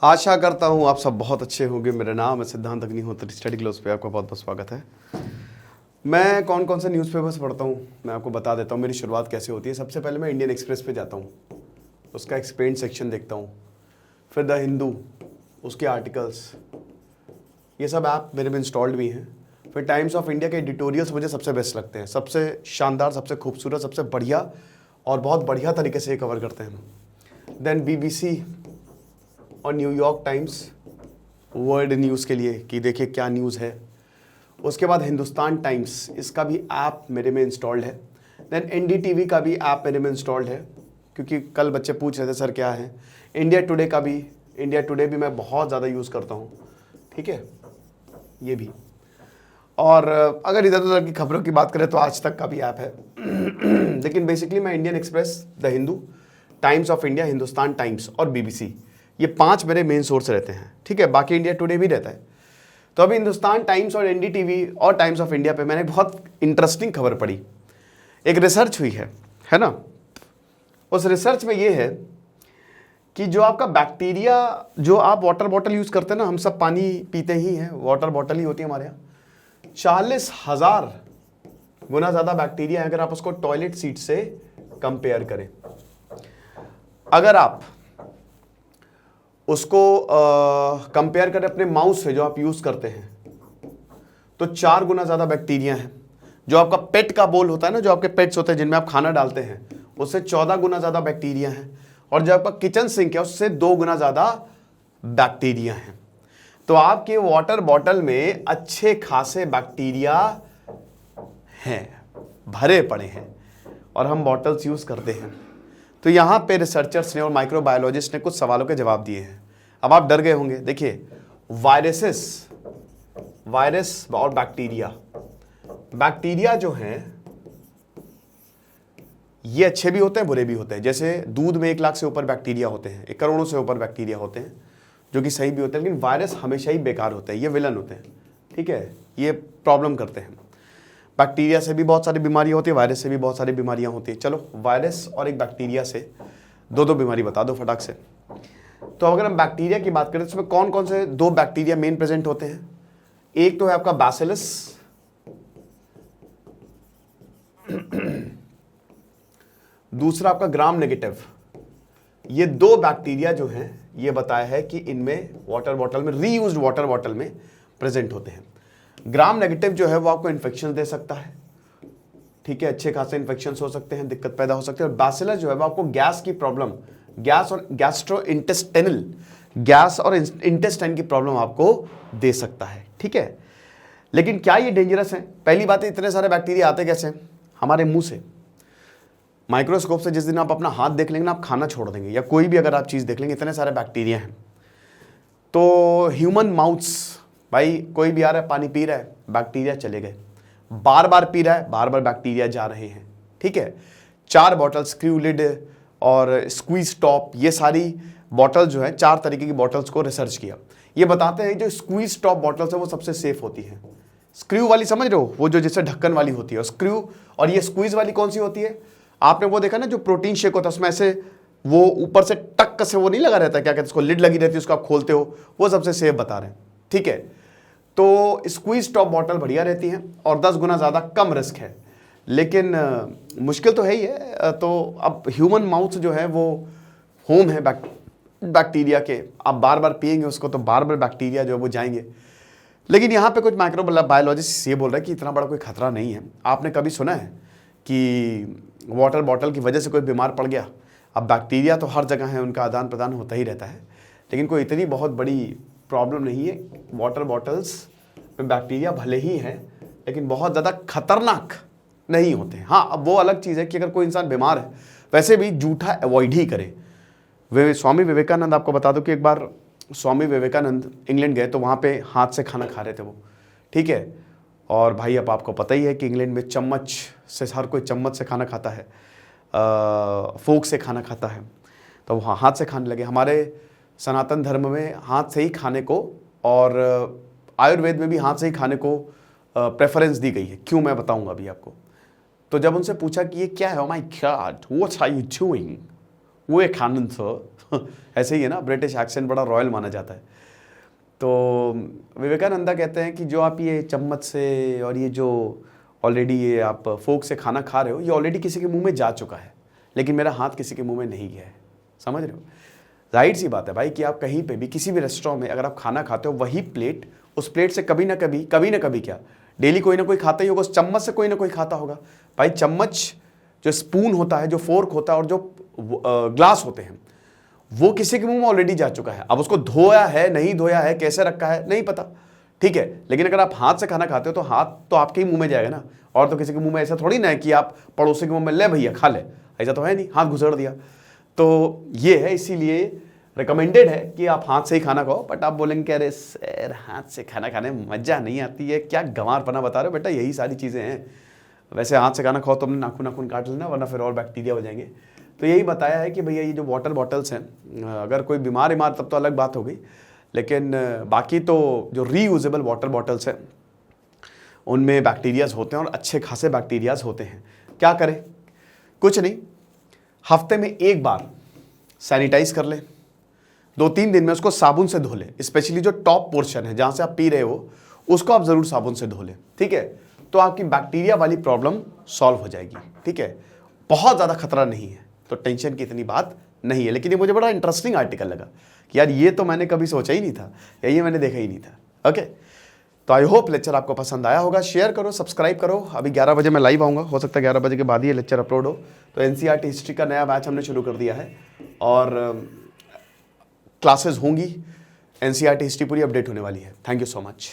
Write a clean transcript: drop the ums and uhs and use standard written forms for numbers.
आशा करता हूँ आप सब बहुत अच्छे होंगे। मेरा नाम है सिद्धांत अग्निहोत्री। स्टडी क्लोज पे आपका बहुत बहुत स्वागत है। मैं कौन कौन से न्यूज़पेपर्स पढ़ता हूँ मैं आपको बता देता हूँ। मेरी शुरुआत कैसे होती है। सबसे पहले मैं इंडियन एक्सप्रेस पे जाता हूँ, उसका एक्सप्लेन सेक्शन देखता हूँ। फिर द हिंदू, उसके आर्टिकल्स, ये सब ऐप मेरे में इंस्टॉल्ड भी हैं। फिर टाइम्स ऑफ इंडिया के एडिटोरियल्स मुझे सबसे बेस्ट लगते हैं, सबसे शानदार, सबसे खूबसूरत, सबसे बढ़िया और बहुत बढ़िया तरीके से ये कवर करते हैं। देन BBC और न्यूयॉर्क टाइम्स वर्ल्ड न्यूज़ के लिए कि देखिए क्या न्यूज़ है। उसके बाद हिंदुस्तान टाइम्स, इसका भी ऐप मेरे में इंस्टॉल्ड है। देन NDTV का भी ऐप मेरे में इंस्टॉल्ड है, क्योंकि कल बच्चे पूछ रहे थे सर क्या है। इंडिया टुडे भी मैं बहुत ज़्यादा यूज़ करता हूँ, ठीक है, ये भी। और अगर इधर उधर की खबरों की बात करें तो आज तक का भी ऐप है। लेकिन बेसिकली मैं Indian express, the Hindu, times of India, Hindustan times और BBC, ये 5 मेरे मेन सोर्स रहते हैं, ठीक है। बाकी इंडिया टुडे भी रहता है। तो अभी हिंदुस्तान टाइम्स और NDTV और टाइम्स ऑफ इंडिया पे मैंने बहुत इंटरेस्टिंग खबर पढ़ी। एक रिसर्च हुई है ना। उस रिसर्च में ये है कि जो आपका बैक्टीरिया, जो आप वाटर बॉटल यूज़ करते हैं ना, हम सब पानी पीते ही हैं, वाटर बॉटल ही होती है हमारे यहाँ। 40,000 गुना ज़्यादा बैक्टीरिया है अगर आप उसको टॉयलेट सीट से कंपेयर करें। अगर आप उसको कंपेयर करें अपने माउस से जो आप यूज़ करते हैं, तो 4 गुना ज़्यादा बैक्टीरिया है। जो आपका पेट का बोल होता है ना, जो आपके पेट्स होते हैं जिनमें आप खाना डालते हैं, उससे 14 गुना ज़्यादा बैक्टीरिया है। और जो आपका किचन सिंक है उससे 2 गुना ज़्यादा बैक्टीरिया है। तो आपके वाटर बॉटल में अच्छे खासे बैक्टीरिया हैं, भरे पड़े हैं, और हम बॉटल्स यूज़ करते हैं। तो यहाँ पे रिसर्चर्स ने और माइक्रोबायोलॉजिस्ट ने कुछ सवालों के जवाब दिए हैं। अब आप डर गए होंगे। देखिए, वायरस और बैक्टीरिया जो हैं ये अच्छे भी होते हैं, बुरे भी होते हैं। जैसे दूध में 1 लाख से ऊपर बैक्टीरिया होते हैं, 1 करोड़ से ऊपर बैक्टीरिया होते हैं, जो कि सही भी होते हैं। लेकिन वायरस हमेशा ही बेकार होते हैं, ये विलन होते हैं, ठीक है, ये प्रॉब्लम करते हैं। बैक्टीरिया से भी बहुत सारी बीमारियां होती है, वायरस से भी बहुत सारी बीमारियां होती है। चलो, वायरस और एक बैक्टीरिया से 2 बीमारी बता दो फटाक से। तो अगर हम बैक्टीरिया की बात करें तो इसमें कौन कौन से 2 बैक्टीरिया मेन प्रेजेंट होते हैं। एक तो है आपका बैसिलस, दूसरा आपका ग्राम नेगेटिव। ये 2 बैक्टीरिया जो हैं, ये बताया है कि इनमें वाटर बॉटल में, रीयूज्ड वाटर बॉटल में प्रेजेंट होते हैं। ग्राम नेगेटिव जो है वो आपको इन्फेक्शन दे सकता है, ठीक है, अच्छे खासे इन्फेक्शन हो सकते हैं, दिक्कत पैदा हो सकती है। और बैसिलस जो है वो आपको गैस की प्रॉब्लम, गैस और इंटेस्टाइन की प्रॉब्लम आपको दे सकता है, ठीक है। लेकिन क्या ये डेंजरस है? पहली बात है, इतने सारे बैक्टीरिया आते कैसे? हमारे मुंह से, माइक्रोस्कोप से। जिस दिन आप अपना हाथ देख लेंगे ना, आप खाना छोड़ देंगे, या कोई भी अगर आप चीज़ देख लेंगे, इतने सारे बैक्टीरिया हैं। तो ह्यूमन माउथ्स, भाई कोई भी आ रहा है, पानी पी रहा है, बैक्टीरिया चले गए। बार बार पी रहा है, बार बार बैक्टीरिया जा रहे हैं, ठीक है। 4 बॉटल, स्क्रू लिड और स्क्वीज टॉप, ये सारी बॉटल जो है, 4 तरीके की बॉटल्स को रिसर्च किया। ये बताते हैं जो स्क्वीज टॉप बॉटल्स है वो सबसे सेफ होती है। स्क्रू वाली समझ रहे हो, वो जो जिससे ढक्कन वाली होती है, स्क्रू। और ये स्क्वीज वाली कौन सी होती है? आपने वो देखा ना, जो प्रोटीन शेक होता है उसमें ऐसे वो ऊपर से टक से वो नहीं लगा रहता, क्या कहते हैं उसको, लिड लगी रहती है, उसको आप खोलते हो, वो सबसे सेफ बता रहे हैं, ठीक है। तो स्क्वीज टॉप बॉटल बढ़िया रहती हैं और 10 गुना ज़्यादा कम रिस्क है। लेकिन मुश्किल तो है ही है। तो अब ह्यूमन माउथ जो है वो होम है बैक्टीरिया के। आप बार बार पिएंगे उसको तो बार बार बैक्टीरिया जो है वो जाएंगे। लेकिन यहाँ पे कुछ माइक्रोबायोलॉजिस्ट ये बोल रहे हैं कि इतना बड़ा कोई खतरा नहीं है। आपने कभी सुना है कि वाटर बॉटल की वजह से कोई बीमार पड़ गया? अब बैक्टीरिया तो हर जगह है, उनका आदान प्रदान होता ही रहता है, लेकिन कोई इतनी बहुत बड़ी प्रॉब्लम नहीं है। वाटर बॉटल्स में बैक्टीरिया भले ही हैं, लेकिन बहुत ज़्यादा खतरनाक नहीं होते हैं। हाँ, अब वो अलग चीज़ है कि अगर कोई इंसान बीमार है, वैसे भी जूठा अवॉइड ही करे। स्वामी विवेकानंद, आपको बता दो कि एक बार स्वामी विवेकानंद इंग्लैंड गए तो वहाँ पे हाथ से खाना खा रहे थे वो, ठीक है। और भाई अब आपको पता ही है कि इंग्लैंड में चम्मच से, हर कोई चम्मच से खाना खाता है, फोक से खाना खाता है, तो वहाँ हाथ से खाने लगे। हमारे सनातन धर्म में हाथ से ही खाने को, और आयुर्वेद में भी हाथ से ही खाने को प्रेफरेंस दी गई है। क्यों, मैं बताऊंगा अभी आपको। तो जब उनसे पूछा कि ये क्या है, oh my God, what are you doing, वो एक खानन सो ऐसे ही है ना, ब्रिटिश एक्सेंट बड़ा रॉयल माना जाता है। तो विवेकानंदा कहते हैं कि जो आप ये चम्मच से और ये जो ऑलरेडी ये आप फोक से खाना खा रहे हो, ये ऑलरेडी किसी के मुंह में जा चुका है, लेकिन मेरा हाथ किसी के मुंह में नहीं गया है। समझ रहे हो? जाहिर सी बात है भाई कि आप कहीं पे भी किसी भी रेस्टोरेंट में अगर आप खाना खाते हो, वही प्लेट, उस प्लेट से कभी ना कभी क्या डेली कोई ना कोई खाता ही होगा, उस चम्मच से कोई ना कोई खाता होगा। भाई चम्मच, जो स्पून होता है, जो फोर्क होता है और जो ग्लास होते हैं, वो किसी के मुंह में ऑलरेडी जा चुका है। अब उसको धोया है, नहीं धोया है, कैसे रखा है, नहीं पता, ठीक है। लेकिन अगर आप हाथ से खाना खाते हो तो हाथ तो आपके ही मुंह में जाएगा ना, और तो किसी के मुंह में ऐसा थोड़ी ना है कि आप पड़ोसी के मुंह में ले भैया खा ले, ऐसा तो है नहीं, हाथ घुसड़ दिया। तो ये है, इसीलिए रिकमेंडेड है कि आप हाथ से ही खाना खाओ। बट आप बोलेंगे कि अरे सर हाथ से खाना खाने में मजा नहीं आती है, क्या गंवारपना बता रहे हो बेटा, यही सारी चीज़ें हैं। वैसे हाथ से खाना खाओ तो अपने नाखून काट लेना, वरना फिर और बैक्टीरिया हो जाएंगे। तो यही बताया है कि भैया ये जो वाटर बॉटल्स हैं, अगर कोई बीमार तब तो अलग बात हो गई, लेकिन बाकी तो जो रीयूजेबल वाटर बॉटल्स हैं उनमें बैक्टीरियाज होते हैं और अच्छे खासे बैक्टीरियाज होते हैं। क्या करें? कुछ नहीं, हफ्ते में एक बार सैनिटाइज कर ले, 2-3 दिन में उसको साबुन से धो ले। स्पेशली जो टॉप पोर्शन है जहाँ से आप पी रहे हो उसको आप ज़रूर साबुन से धो ले, ठीक है। तो आपकी बैक्टीरिया वाली प्रॉब्लम सॉल्व हो जाएगी, ठीक है। बहुत ज़्यादा खतरा नहीं है, तो टेंशन की इतनी बात नहीं है। लेकिन ये मुझे बड़ा इंटरेस्टिंग आर्टिकल लगा कि यार ये तो मैंने कभी सोचा ही नहीं था, या ये मैंने देखा ही नहीं था। ओके, तो आई होप लेक्चर आपको पसंद आया होगा। शेयर करो, सब्सक्राइब करो। अभी 11 बजे मैं लाइव आऊँगा, हो सकता है 11 बजे के बाद ही ये लेक्चर अपलोड हो। तो एनसीईआरटी हिस्ट्री का नया बैच हमने शुरू कर दिया है और क्लासेस होंगी। एनसीईआरटी हिस्ट्री पूरी अपडेट होने वाली है। Thank you so much.